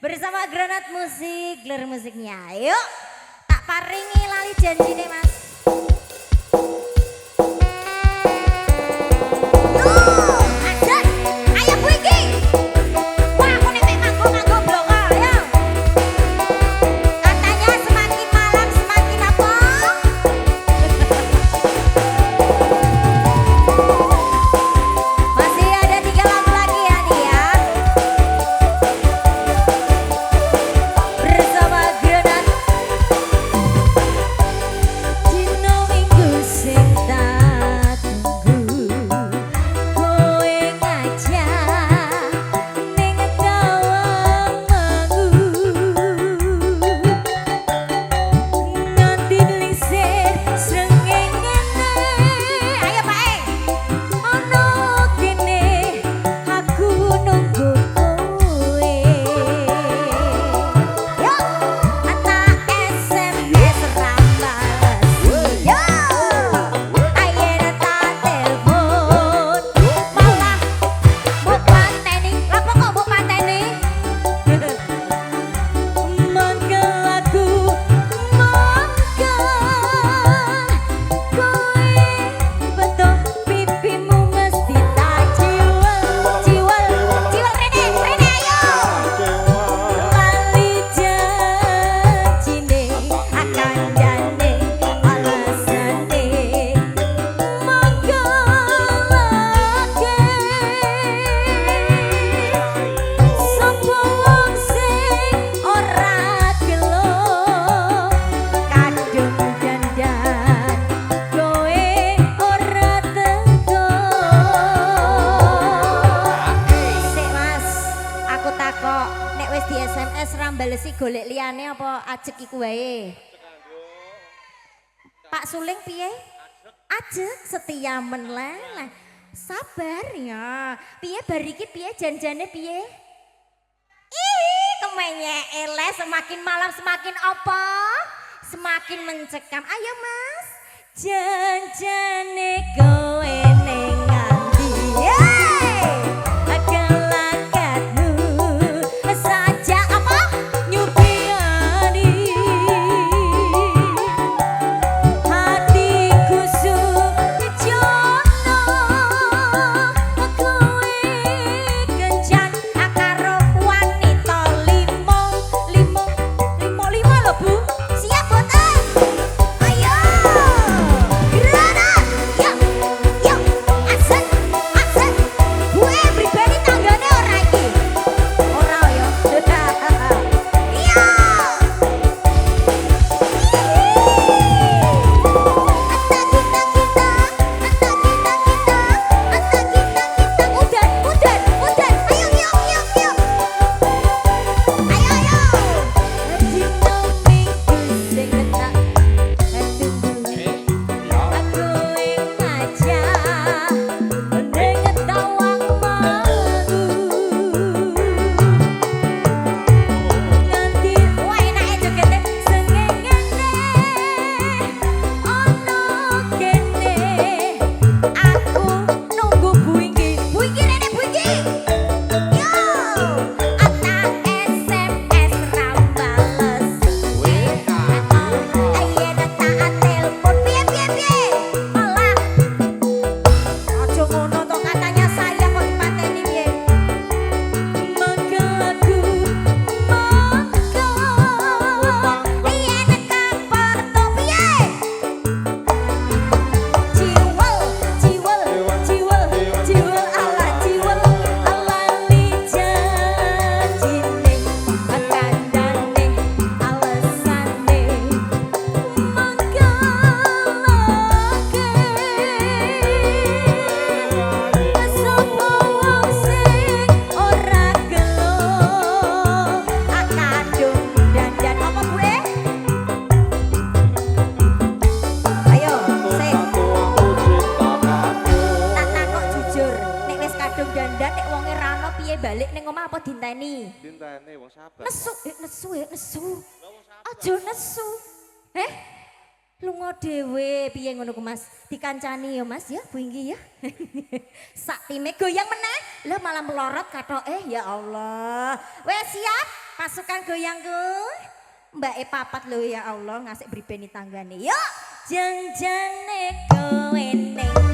Bersama Granat Musik, gelar musiknya. Yuk, tak paringi lali janji nih mas. Balesi golek liyane apa ajek iku wae. Pak Suling piye? Ajek setia meneh. Sabar ya. Piye bar iki piye janjane piye? Ih, kemenyek eleh semakin malam semakin apa? Semakin mencekam. Ayo Mas. Janjane kowe ning ngendi? Balik ning omah apa dinteni? Dinteni wong sabar. Nesu. Aja nesu. Lunga dhewe piye ngono ku Mas? Dikancani ya Mas ya, Bu Inggi ya. Sak time goyang meneh. Lah malah melorot kathoke ya Allah. Wes siap pasukan goyangku. Mbak E papat lho ya Allah ngasih bribeni tanggane. Yuk jenjane kowe ning